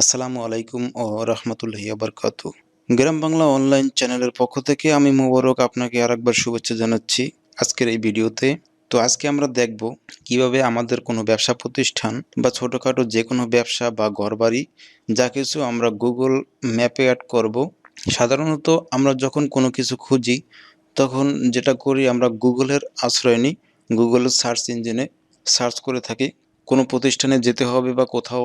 আসসালামু আলাইকুম ও রহমতুল্লাহি বারকাতু। গ্রাম বাংলা অনলাইন চ্যানেলের পক্ষ থেকে আমি মোবারক আপনাকে আরেকবার শুভেচ্ছা জানাচ্ছি আজকের এই ভিডিওতে। তো আজকে আমরা দেখব কিভাবে আমাদের কোনো ব্যবসা প্রতিষ্ঠান বা ছোটোখাটো যে কোনো ব্যবসা বা ঘরবাড়ি যা কিছু আমরা গুগল ম্যাপে অ্যাড করব। সাধারণত আমরা যখন কোনো কিছু খুঁজি তখন যেটা করি আমরা গুগলের আশ্রয় নিই, গুগলের সার্চ ইঞ্জিনে সার্চ করে থাকি। কোনো প্রতিষ্ঠানে যেতে হবে বা কোথাও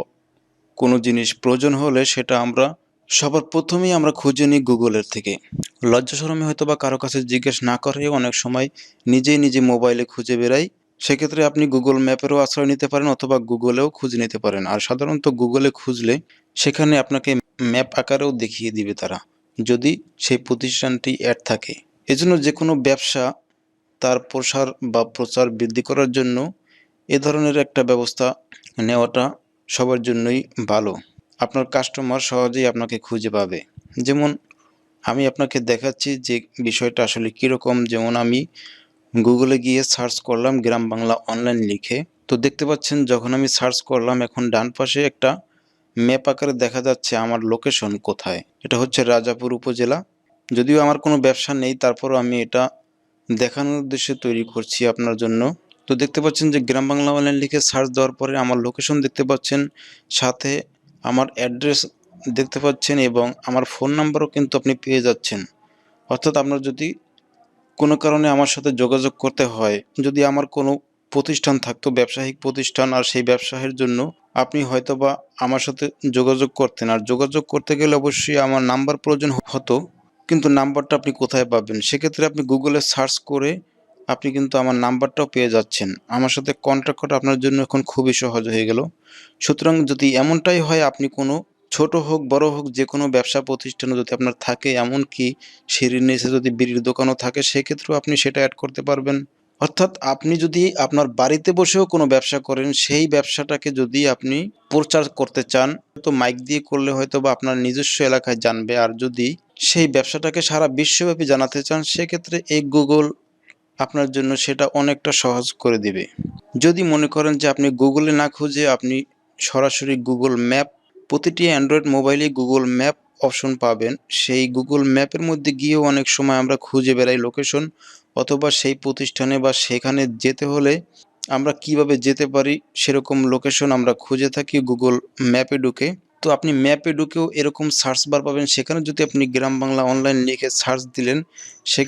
কোনো জিনিস প্রয়োজন হলে সেটা আমরা সবার প্রথমেই আমরা খুঁজে নিই গুগলের থেকে। লজ্জা শরমে হয়তো বা কারো কাছে জিজ্ঞেস না করে অনেক সময় নিজে মোবাইলে খুঁজে বেড়াই। সেক্ষেত্রে আপনি গুগল ম্যাপেরও আশ্রয় নিতে পারেন অথবা গুগলেও খুঁজে নিতে পারেন। আর সাধারণত গুগলে খুঁজলে সেখানে আপনাকে ম্যাপ আকারেও দেখিয়ে দিবে তারা, যদি সেই প্রতিষ্ঠানটি অ্যাড থাকে। এজন্য যে কোনো ব্যবসা তার প্রসার বা প্রচার বৃদ্ধি করার জন্য এ ধরনের একটা ব্যবস্থা নেওয়াটা সবার জন্যই ভালো। আপনার কাস্টমার সহজেই আপনাকে খুঁজে পাবে। যেমন আমি আপনাকে দেখাচ্ছি যে বিষয়টা আসলে কীরকম। যেমন আমি গুগলে গিয়ে সার্চ করলাম গ্রাম বাংলা অনলাইন লিখে। তো দেখতে পাচ্ছেন যখন আমি সার্চ করলাম এখন ডান পাশে একটা ম্যাপ আকারে দেখা যাচ্ছে আমার লোকেশন কোথায়। এটা হচ্ছে রাজাপুর উপজেলা। যদিও আমার কোনো ব্যবসা নেই, তারপরও আমি এটা দেখানোর উদ্দেশ্যে তৈরি করছি আপনার জন্য। তো দেখতে পাচ্ছেন যে গ্রাম বাংলা অনলাইন লিখে সার্চ দেওয়ার পরে আমার লোকেশন দেখতে পাচ্ছেন, সাথে আমার অ্যাড্রেস দেখতে পাচ্ছেন এবং আমার ফোন নাম্বারও কিন্তু আপনি পেয়ে যাচ্ছেন। অর্থাৎ আপনার যদি কোনো কারণে আমার সাথে যোগাযোগ করতে হয়, যদি আমার কোনো প্রতিষ্ঠান থাকতো ব্যবসায়িক প্রতিষ্ঠান, আর সেই ব্যবসায়ের জন্য আপনি হয়তোবা আমার সাথে যোগাযোগ করতেন। আর যোগাযোগ করতে গেলে অবশ্যই আমার নাম্বার প্রয়োজন হতো, কিন্তু নাম্বারটা আপনি কোথায় পাবেন? সেক্ষেত্রে আপনি গুগলে সার্চ করে আপনি কিন্তু আমার নাম্বারটাও পেয়ে যাচ্ছেন। আমার সাথে কন্ট্যাক্ট করা আপনার জন্য এখন খুবই সহজ হয়ে গেল। সুতরাং যদি এমনটাই হয় আপনি কোনো ছোট হোক বড় হোক যে কোনো ব্যবসা প্রতিষ্ঠানও যদি আপনার থাকে, এমনকি সিঁড়ির নিচে যদি বিড়ির দোকানও থাকে, সেক্ষেত্রেও আপনি সেটা অ্যাড করতে পারবেন। অর্থাৎ আপনি যদি আপনার বাড়িতে বসেও কোনো ব্যবসা করেন, সেই ব্যবসাটাকে যদি আপনি প্রচার করতে চান, তো মাইক দিয়ে করলে হয়তো বা আপনার নিজস্ব এলাকায় জানবে। আর যদি সেই ব্যবসাটাকে সারা বিশ্বব্যাপী জানাতে চান, সেক্ষেত্রে এই গুগল আপনার জন্য সেটা অনেকটা সহজ করে দিবে। যদি মনে করেন যে আপনি গুগলে না খুঁজে আপনি সরাসরি গুগল ম্যাপ, প্রতিটি অ্যান্ড্রয়েড মোবাইলে গুগল ম্যাপ অপশন পাবেন। সেই গুগল ম্যাপের মধ্যে গিয়েও অনেক সময় আমরা খুঁজে বেড়াই লোকেশন, অথবা সেই প্রতিষ্ঠানে বা সেখানে যেতে হলে আমরা কিভাবে যেতে পারি সেরকম লোকেশন আমরা খুঁজে থাকি গুগল ম্যাপে ঢুকে। তো আপনি ম্যাপে ঢুকেও এরকম সার্চ বার পাবেন, সেখানে যদি আপনি গ্রাম বাংলা অনলাইন লিখে সার্চ দিলেন, সে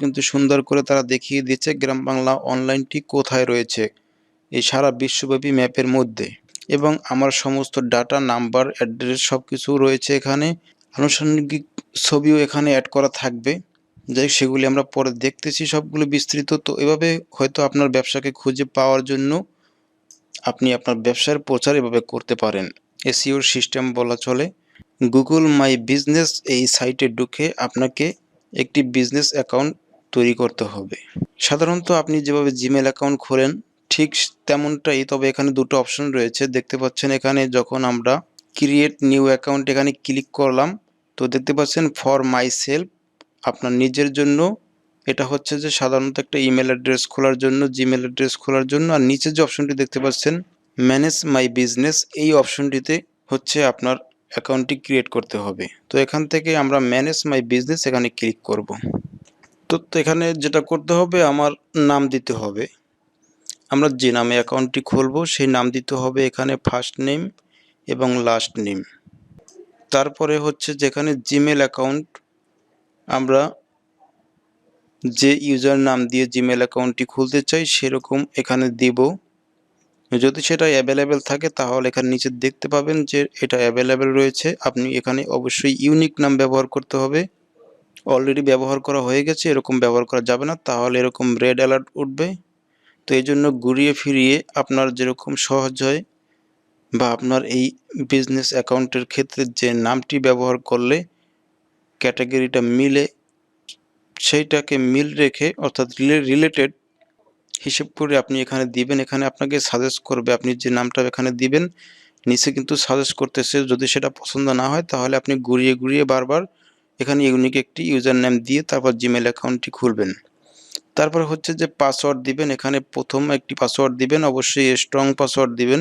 কিন্তু সুন্দর করে তারা দেখিয়ে দিচ্ছে গ্রাম বাংলা অনলাইনটি কোথায় রয়েছে এই সারা বিশ্বব্যাপী ম্যাপের মধ্যে। এবং আমার সমস্ত ডাটা, নাম্বার, অ্যাড্রেস সব কিছু রয়েছে এখানে। আনুষঙ্গিক ছবিও এখানে অ্যাড করা থাকবে, যাই সেগুলি আমরা পরে দেখতেছি সবগুলো বিস্তৃত। তো এভাবে হয়তো আপনার ব্যবসাকে খুঁজে পাওয়ার জন্য আপনি আপনার ব্যবসার প্রচার এভাবে করতে পারেন। এসইওর সিস্টেম বলা চলে। গুগল মাই বিজনেস এই সাইটে ঢুকে আপনাকে একটি বিজনেস অ্যাকাউন্ট তৈরি করতে হবে। সাধারণত আপনি যেভাবে জিমেল অ্যাকাউন্ট খোলেন ঠিক তেমনটাই, তবে এখানে দুটো অপশন রয়েছে দেখতে পাচ্ছেন। এখানে যখন আমরা ক্রিয়েট নিউ অ্যাকাউন্ট এখানে ক্লিক করলাম, তো দেখতে পাচ্ছেন ফর মাই সেলফ, আপনার নিজের জন্য। এটা হচ্ছে যে সাধারণত একটা ইমেল অ্যাড্রেস খোলার জন্য, জিমেল অ্যাড্রেস খোলার জন্য। আর নিচে যে অপশনটি দেখতে পাচ্ছেন ম্যানেজ মাই বিজনেস, এই অপশনটিতে হচ্ছে আপনার অ্যাকাউন্টটি ক্রিয়েট করতে হবে। তো এখান থেকে আমরা ম্যানেজ মাই বিজনেস এখানে ক্লিক করব। তো এখানে যেটা করতে হবে আমার নাম দিতে হবে। আমরা যে নামে অ্যাকাউন্টটি খুলব সেই নাম দিতে হবে এখানে, ফার্স্ট নেম এবং লাস্ট নেম। তারপরে হচ্ছে যেখানে জিমেল অ্যাকাউন্ট আমরা যে ইউজার নাম দিয়ে জিমেল অ্যাকাউন্টটি খুলতে চাই সেরকম এখানে দিব। যদি সেটা অ্যাভেলেবেল থাকে তাহলে এখানে নিচে দেখতে পাবেন যে এটা অ্যাভেলেবেল রয়েছে। আপনি এখানে অবশ্যই ইউনিক নাম ব্যবহার করতে হবে। অলরেডি ব্যবহার করা হয়ে গেছে এরকম ব্যবহার করা যাবে না, তাহলে এরকম রেড অ্যালার্ট উঠবে। তো এই জন্য ঘুরিয়ে ফিরিয়ে আপনার যেরকম সহজ হয় বা আপনার এই বিজনেস অ্যাকাউন্টের ক্ষেত্রে যে নামটি ব্যবহার করলে ক্যাটাগরিটা মিলে, সেইটাকে মিল রেখে অর্থাৎ রিলেটেড হিসেব করে আপনি এখানে দিবেন। এখানে আপনাকে সাজেস্ট করবে, আপনি যে নামটা এখানে দিবেন নিচে কিন্তু সাজেস্ট করতেছে। যদি সেটা পছন্দ না হয় তাহলে আপনি ঘুরিয়ে বারবার এখানে ইউনিক একটি ইউজার নেম দিয়ে তারপর জিমেল অ্যাকাউন্টটি খুলবেন। তারপর হচ্ছে যে পাসওয়ার্ড দিবেন, এখানে প্রথম একটি পাসওয়ার্ড দিবেন, অবশ্যই স্ট্রং পাসওয়ার্ড দিবেন।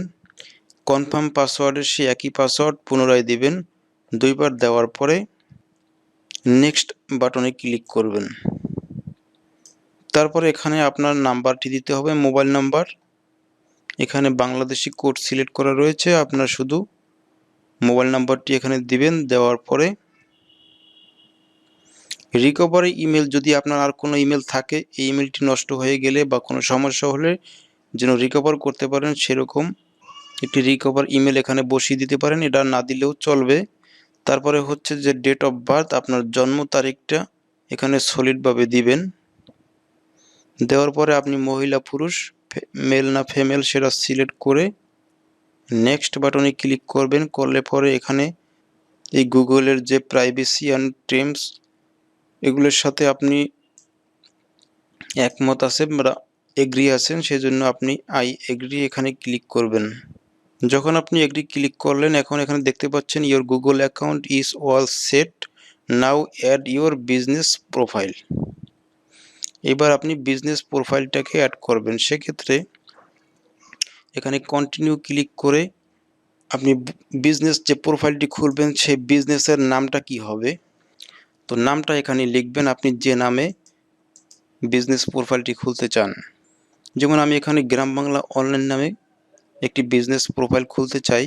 কনফার্ম পাসওয়ার্ডের সেই একই পাসওয়ার্ড পুনরায় দিবেন। 2 বার দেওয়ার পরে নেক্সট বাটনে ক্লিক করবেন। তারপরে এখানে আপনার নাম্বারটি দিতে হবে, মোবাইল নাম্বার। এখানে বাংলাদেশি কোড সিলেক্ট করা রয়েছে, আপনার শুধু মোবাইল নাম্বারটি এখানে দিবেন। দেওয়ার পরে রিকভারি ইমেল, যদি আপনার আর কোনো ইমেল থাকে, এই ইমেলটি নষ্ট হয়ে গেলে বা কোনো সমস্যা হলে যেন রিকভার করতে পারেন সেরকম একটি রিকভার ইমেল এখানে বসিয়ে দিতে পারেন, এটা না দিলেও চলবে। তারপরে হচ্ছে যে ডেট অফ বার্থ, আপনার জন্ম তারিখটা এখানে সলিডভাবে দিবেন। দেওয়ার পরে আপনি মহিলা পুরুষ মেল না ফিমেল সেটা সিলেক্ট করে নেক্সট বাটনে ক্লিক করবেন। করলে পরে এখানে এই গুগলের যে প্রাইভেসি অ্যান্ড টার্মস এগুলোর সাথে আপনি একমত আছেন বা এগ্রি আছেন, সেজন্য আপনি আই এগ্রি এখানে ক্লিক করবেন। যখন আপনি এগ্রি ক্লিক করলেন, এখন এখানে দেখতে পাচ্ছেন your Google account is all set, now add your business profile. এবার আপনি বিজনেস প্রোফাইলটাকে অ্যাড করবেন। সেক্ষেত্রে এখানে কন্টিনিউ ক্লিক করে আপনি বিজনেস যে প্রোফাইলটি খুলবেন সেই বিজনেসের নামটা কি হবে, তো নামটা এখানে লিখবেন আপনি যে নামে বিজনেস প্রোফাইলটি খুলতে চান। যেমন আমি এখানে গ্রাম বাংলা অনলাইন নামে একটি বিজনেস প্রোফাইল খুলতে চাই।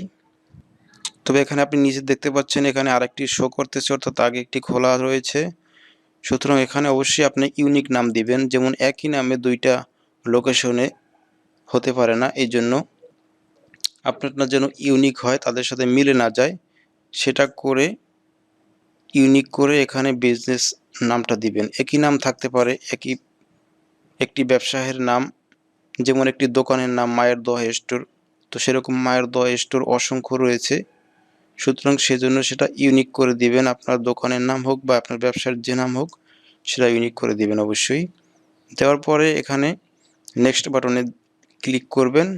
তবে এখানে আপনি নিচে দেখতে পাচ্ছেন এখানে আরেকটি শো করতেছে, অর্থাৎ আগে একটি খোলা রয়েছে। সুতরাং এখানে অবশ্যই আপনি ইউনিক নাম দিবেন, যেমন একই নামে দুইটা লোকেশনে হতে পারে না, এই জন্য আপনারটা যেন ইউনিক হয়, তাদের সাথে মিলে না যায়, সেটা করে ইউনিক করে এখানে বিজনেস নামটা দিবেন। একই নাম থাকতে পারে, একটি ব্যবসায়ের নাম, যেমন একটি দোকানের নাম মায়ের দোয়া স্টোর, তো সেরকম মায়ের দোয়া স্টোর অসংখ্য রয়েছে। সুতরাং সেজন্য সেটা ইউনিক করে দিবেন, আপনার দোকানের নাম হোক বা আপনার ব্যবসার যে নাম হোক সেটা ইউনিক করে দিবেন অবশ্যই। দেওয়ার পরে এখানে নেক্সট বাটনে ক্লিক করবেন।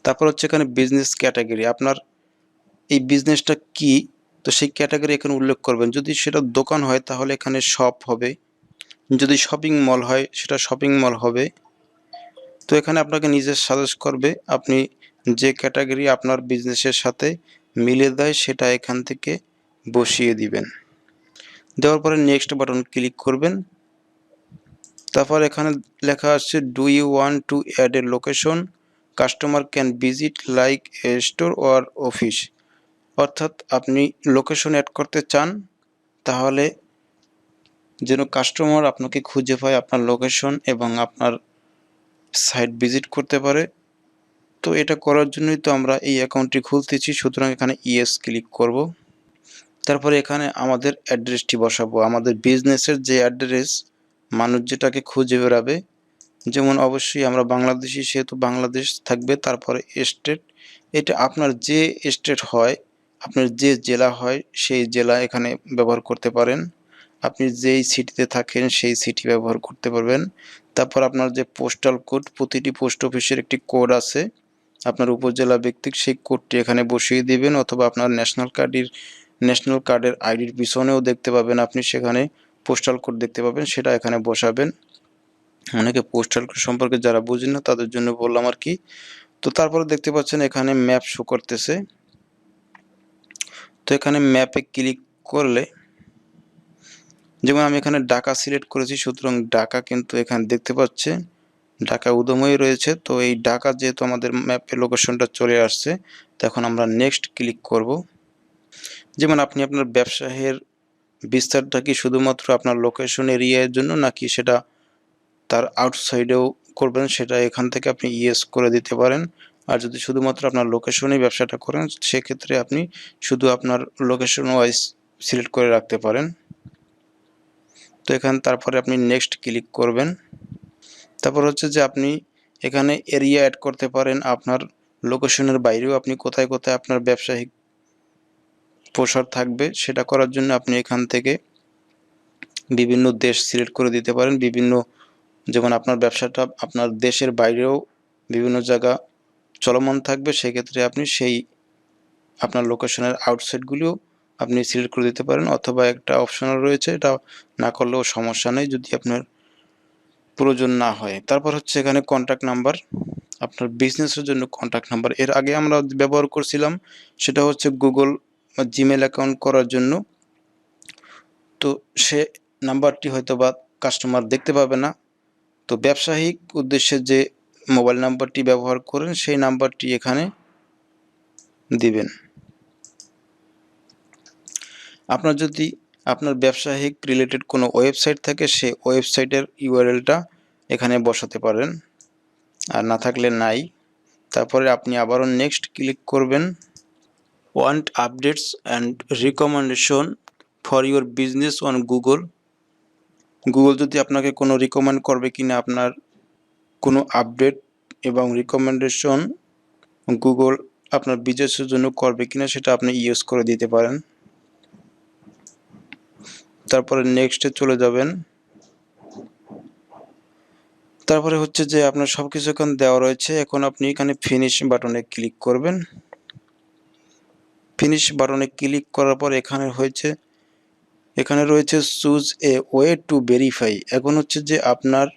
তারপর হচ্ছে এখানে বিজনেস ক্যাটাগরি, আপনার এই বিজনেসটা কি, তো সেই ক্যাটাগরি এখানে উল্লেখ করবেন। যদি সেটা দোকান হয় তাহলে এখানে শপ হবে, যদি শপিং মল হয় সেটা শপিং মল হবে। তো এখানে আপনাকে নিজে সাজেস্ট করবে, আপনি যে ক্যাটাগরি আপনার বিজনেসের সাথে মিলে দেয় সেটা এখান থেকে বসিয়ে দিবেন। দেওয়ার পরে নেক্সট বাটন ক্লিক করবেন। তারপর এখানে লেখা আছে do you want to add a location customer can visit like a store or office, অর্থাৎ আপনি লোকেশন অ্যাড করতে চান, তাহলে যেন কাস্টমার আপনাকে খুঁজে পায় আপনার লোকেশন এবং আপনার সাইট ভিজিট করতে পারে। তো এটা করার জন্যই তো আমরা এই অ্যাকাউন্টটি খুলতেছি, সুতরাং এখানে ইয়েস ক্লিক করব। তারপরে এখানে আমাদের অ্যাড্রেসটি বসাবো, আমাদের বিজনেসের যে অ্যাড্রেস মানুষ যেটাকে খুঁজে বেড়াবে। যেমন অবশ্যই আমরা বাংলাদেশি, সেহেতু বাংলাদেশ থাকবে। তারপরে স্টেট, এটা আপনার যে স্টেট হয়, আপনার যে জেলা হয় সেই জেলা এখানে ব্যবহার করতে পারেন। আপনি যেই সিটিতে থাকেন সেই সিটি ব্যবহার করতে পারবেন। তারপর আপনার যে পোস্টাল কোড, প্রতিটি পোস্ট অফিসের একটি কোড আছে, আপনার উপজেলা ভিত্তিক সেই কোডটি এখানে বসিয়ে দিবেন, অথবা আপনার ন্যাশনাল কার্ডের আইডির পিছনেও দেখতে পাবেন আপনি সেখানে পোস্টাল কোড দেখতে পাবেন, সেটা এখানে বসাবেন। অনেকে পোস্টাল কোড সম্পর্কে যারা বুঝেন না তাদের জন্য বললাম আর কি। তো তারপরে দেখতে পাচ্ছেন এখানে ম্যাপ শো করতেছে, তো এখানে ম্যাপে ক্লিক করলে, যেমন আমি এখানে ঢাকা সিলেক্ট করেছি, সুতরাং ঢাকা কিন্তু এখানে দেখতে পাচ্ছেন ঢাকা উদয়ময় রয়েছে। তো এই ঢাকা যেহেতু আমাদের ম্যাপে লোকেশনটা চলে আসছে, তো এখন আমরা নেক্সট ক্লিক করব। যেমন আপনি আপনার ব্যবসায়ের বিস্তারটা কি শুধুমাত্র আপনার লোকেশন এরিয়ার জন্য, নাকি সেটা তার আউটসাইডেও করবেন, সেটা এখান থেকে আপনি ইয়েস করে দিতে পারেন। আর যদি শুধুমাত্র আপনার লোকেশনেই ব্যবসাটা করেন, সেক্ষেত্রে আপনি শুধু আপনার লোকেশন ওয়াইজ সিলেক্ট করে রাখতে পারেন। তো এখানে তারপরে আপনি নেক্সট ক্লিক করবেন। তারপর হচ্ছে যে আপনি এখানে এরিয়া অ্যাড করতে পারেন, আপনার লোকেশনের বাইরেও আপনি কোথায় কোথায় আপনার ব্যবসায়িক প্রসার থাকবে সেটা করার জন্য আপনি এখান থেকে বিভিন্ন দেশ সিলেক্ট করে দিতে পারেন। যেমন আপনার ব্যবসাটা আপনার দেশের বাইরেও বিভিন্ন জায়গা চলমান থাকবে, সেক্ষেত্রে আপনি আপনার লোকেশনের আউটসাইডগুলিও আপনি সিলেক্ট করে দিতে পারেন, অথবা একটা অপশনাল রয়েছে, এটা না করলেও সমস্যা নেই যদি আপনার প্রয়োজন না হয়। তারপর হচ্ছে এখানে কন্ট্যাক্ট নাম্বার, আপনার বিজনেসের জন্য কন্ট্যাক্ট নাম্বার। এর আগে আমরা ব্যবহার করছিলাম সেটা হচ্ছে গুগল জিমেল অ্যাকাউন্ট করার জন্য। তো সে নাম্বারটি হয়তো বা কাস্টমার দেখতে পাবে না। তো ব্যবসায়িক উদ্দেশ্যে যে মোবাইল নাম্বারটি ব্যবহার করেন সেই নাম্বারটি এখানে দিবেন। আপনার যদি আপনার ব্যবসায়িক রিলেটেড কোনো ওয়েবসাইট থাকে সেই ওয়েবসাইটের ইউআরএলটা এখানে বসাতে পারেন, আর না থাকলে নাই। তারপরে আপনি আবারও নেক্সট ক্লিক করবেন। Want updates and recommendation for your business on Google. Google যদি আপনাকে কোনো রিকমেন্ড করবে কিনা, আপনার কোনো আপডেট এবং রিকমেন্ডেশন গুগল আপনার বিজনেসের জন্য করবে কিনা সেটা আপনি ইউজ করে দিতে পারেন। তারপরে নেক্সটে চলে যাবেন। তারপরে হচ্ছে যে আপনার সব কিছু এখানে দেওয়া রয়েছে। এখন আপনি এখানে ফিনিশ বাটনে ক্লিক করবেন। ফিনিশ বাটনে ক্লিক করার পর এখানে রয়েছে choose a way to verify. এখন হচ্ছে যে আপনার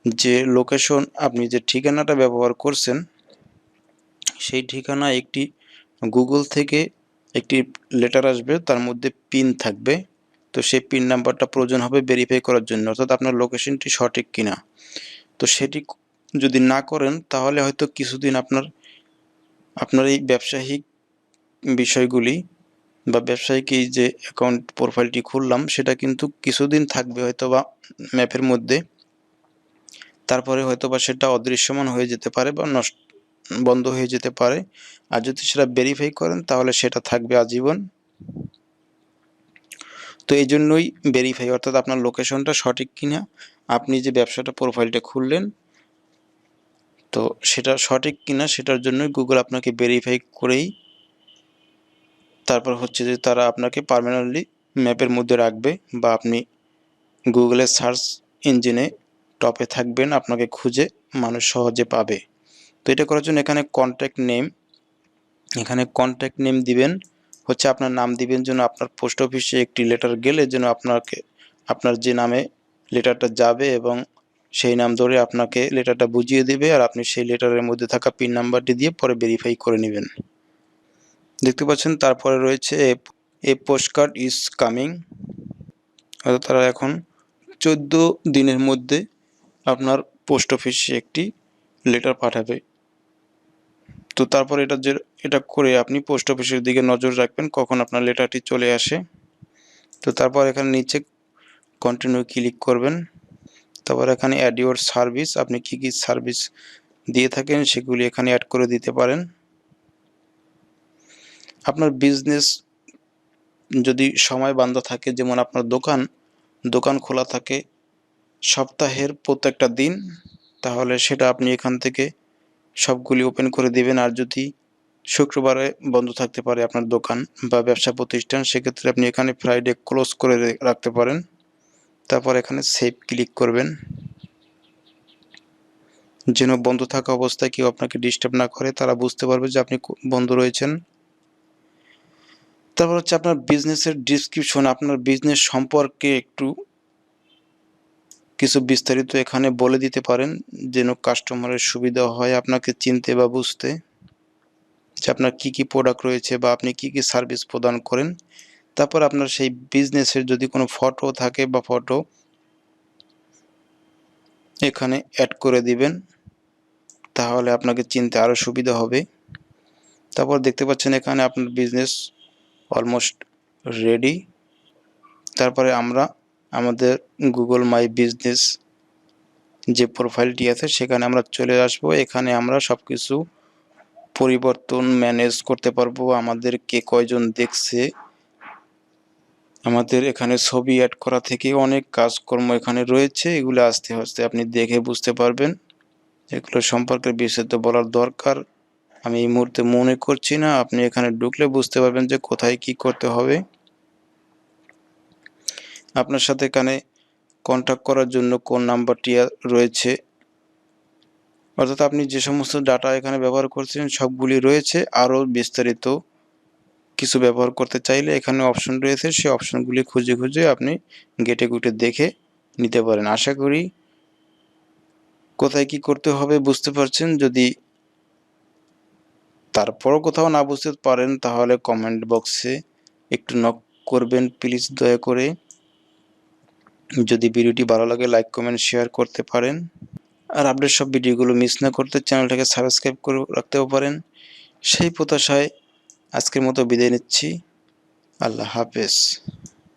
যে লোকেশন, আপনি যে ঠিকানাটা ব্যবহার করছেন সেই ঠিকানা একটি গুগল থেকে একটি লেটার আসবে, তার মধ্যে পিন থাকবে। তো সেই পিন নাম্বারটা প্রয়োজন হবে ভেরিফাই করার জন্য, অর্থাৎ আপনার লোকেশনটি সঠিক কিনা। তো সেটি যদি না করেন তাহলে হয়তো কিছুদিন আপনার এই ব্যবসায়িক বিষয়গুলি বা ব্যবসায়িক এই যে অ্যাকাউন্ট প্রোফাইলটি খুললাম সেটা কিন্তু কিছুদিন থাকবে হয়তোবা ম্যাপের মধ্যে, তারপরে হয়তোবা সেটা অদৃশ্যমান হয়ে যেতে পারে বা বন্ধ হয়ে যেতে পারে। আর যদি সেটা ভেরিফাই করেন তাহলে সেটা থাকবে আজীবন। তো এই জন্যই ভেরিফাই, অর্থাৎ আপনার লোকেশনটা সঠিক কিনা, আপনি যে ব্যবসাটা প্রোফাইলটা খুললেন তো সেটা সঠিক কিনা সেটার জন্যই গুগল আপনাকে ভেরিফাই করেই তারপর হচ্ছে যে তারা আপনাকে পার্মানেন্টলি ম্যাপের মধ্যে রাখবে, বা আপনি গুগলের সার্চ ইঞ্জিনে টপে থাকবেন, আপনাকে খুঁজে মানুষ সহজে পাবে। তো এটা করার জন্য এখানে কন্ট্যাক্ট নেম দিবেন, হচ্ছে আপনার নাম দিবেন যেন আপনার পোস্ট অফিসে একটি লেটার গেলে যেন আপনার যে নামে লেটারটা যাবে এবং সেই নাম ধরে আপনাকে লেটারটা বুঝিয়ে দেবে, আর আপনি সেই লেটারের মধ্যে থাকা পিন নাম্বারটি দিয়ে পরে ভেরিফাই করে নেবেন। দেখতে পাচ্ছেন তারপরে রয়েছে এ পোস্টকার্ড ইজ কামিং, অর্থাৎ তারা এখন 14 দিনের মধ্যে আপনার পোস্ট অফিসে একটি লেটার পাঠাবে। তো তারপর এটা করে আপনি পোস্ট অফিসের দিকে নজর রাখবেন কখন আপনার লেটারটি চলে আসে। তো তারপর এখানে নিচে কন্টিনিউ ক্লিক করবেন। তারপর এখানে অ্যাড ইউর সার্ভিস, আপনি কী কী সার্ভিস দিয়ে থাকেন সেগুলি এখানে অ্যাড করে দিতে পারেন। আপনার বিজনেস যদি সময় বান্ধা থাকে, যেমন আপনার দোকান খোলা থাকে সপ্তাহের প্রত্যেকটা দিন, তাহলে সেটা আপনি এখান থেকে সবগুলি ওপেন করে দিবেন। আর যদি শুক্রবারে বন্ধ থাকতে পারে আপনার দোকান বা ব্যবসা প্রতিষ্ঠান, সেক্ষেত্রে আপনি এখানে ফ্রাইডে ক্লোজ করে রাখতে পারেন। তারপর এখানে সেভ ক্লিক করবেন যেন বন্ধ থাকা অবস্থায় কেউ আপনাকে ডিস্টার্ব না করে, তারা বুঝতে পারবে যে আপনি বন্ধ রয়েছেন। তারপর হচ্ছে আপনার বিজনেসের ডিসক্রিপশন, আপনার বিজনেস সম্পর্কে একটু কিছু বিস্তারিত এখানে বলে দিতে পারেন যেন কাস্টমারের সুবিধা হয় আপনাকে চিনতে বা বুঝতে, যে আপনার কী কী প্রোডাক্ট রয়েছে বা আপনি কী কী সার্ভিস প্রদান করেন। তারপর আপনার সেই বিজনেসের যদি কোনো ফটো থাকে বা ফটো এখানে অ্যাড করে দিবেন, তাহলে আপনাকে চিনতে আরও সুবিধা হবে। তারপর দেখতে পাচ্ছেন এখানে আপনার বিজনেস অলমোস্ট রেডি। তারপরে আমরা আমাদের গুগল মাই বিজনেস যে প্রোফাইলটি আছে সেখানে আমরা চলে আসব। এখানে আমরা সব কিছু পরিবর্তন ম্যানেজ করতে পারবো, আমাদের কে কয়জন দেখছে, আমাদের এখানে ছবি অ্যাড করা থেকে অনেক কাজকর্ম এখানে রয়েছে। এগুলো আস্তে আস্তে আপনি দেখে বুঝতে পারবেন। এগুলো সম্পর্কে বিস্তারিত বলার দরকার আমি এই মুহূর্তে মনে করছি না, আপনি এখানে ঢুকলে বুঝতে পারবেন যে কোথায় কি করতে হবে। আপনার সাথে এখানে কন্ট্যাক্ট করার জন্য কোন নাম্বারটি রয়েছে, অর্থাৎ আপনি যে সমস্ত ডাটা এখানে ব্যবহার করছেন সবগুলি রয়েছে। আরও বিস্তারিত কিছু ব্যবহার করতে চাইলে এখানে অপশন রয়েছে, সেই অপশনগুলি খুঁজে খুঁজে আপনি ঘেঁটে ঘুঁটে দেখে নিতে পারেন। আশা করি কোথায় কি করতে হবে বুঝতে পারছেন? যদি তারপরও কোথাও না বুঝতে পারেন তাহলে কমেন্ট বক্সে একটু নক করবেন প্লিজ দয়া করে। যদি ভিডিওটি ভালো লাগে লাইক কমেন্ট শেয়ার করতে পারেন। আর আপডেট সব ভিডিওগুলো মিস না করতে চ্যানেলটাকে সাবস্ক্রাইব করে রাখতেও পারেন। সেই প্রত্যাশায় আজকের মতো বিদায় নিচ্ছি। আল্লাহ হাফেজ।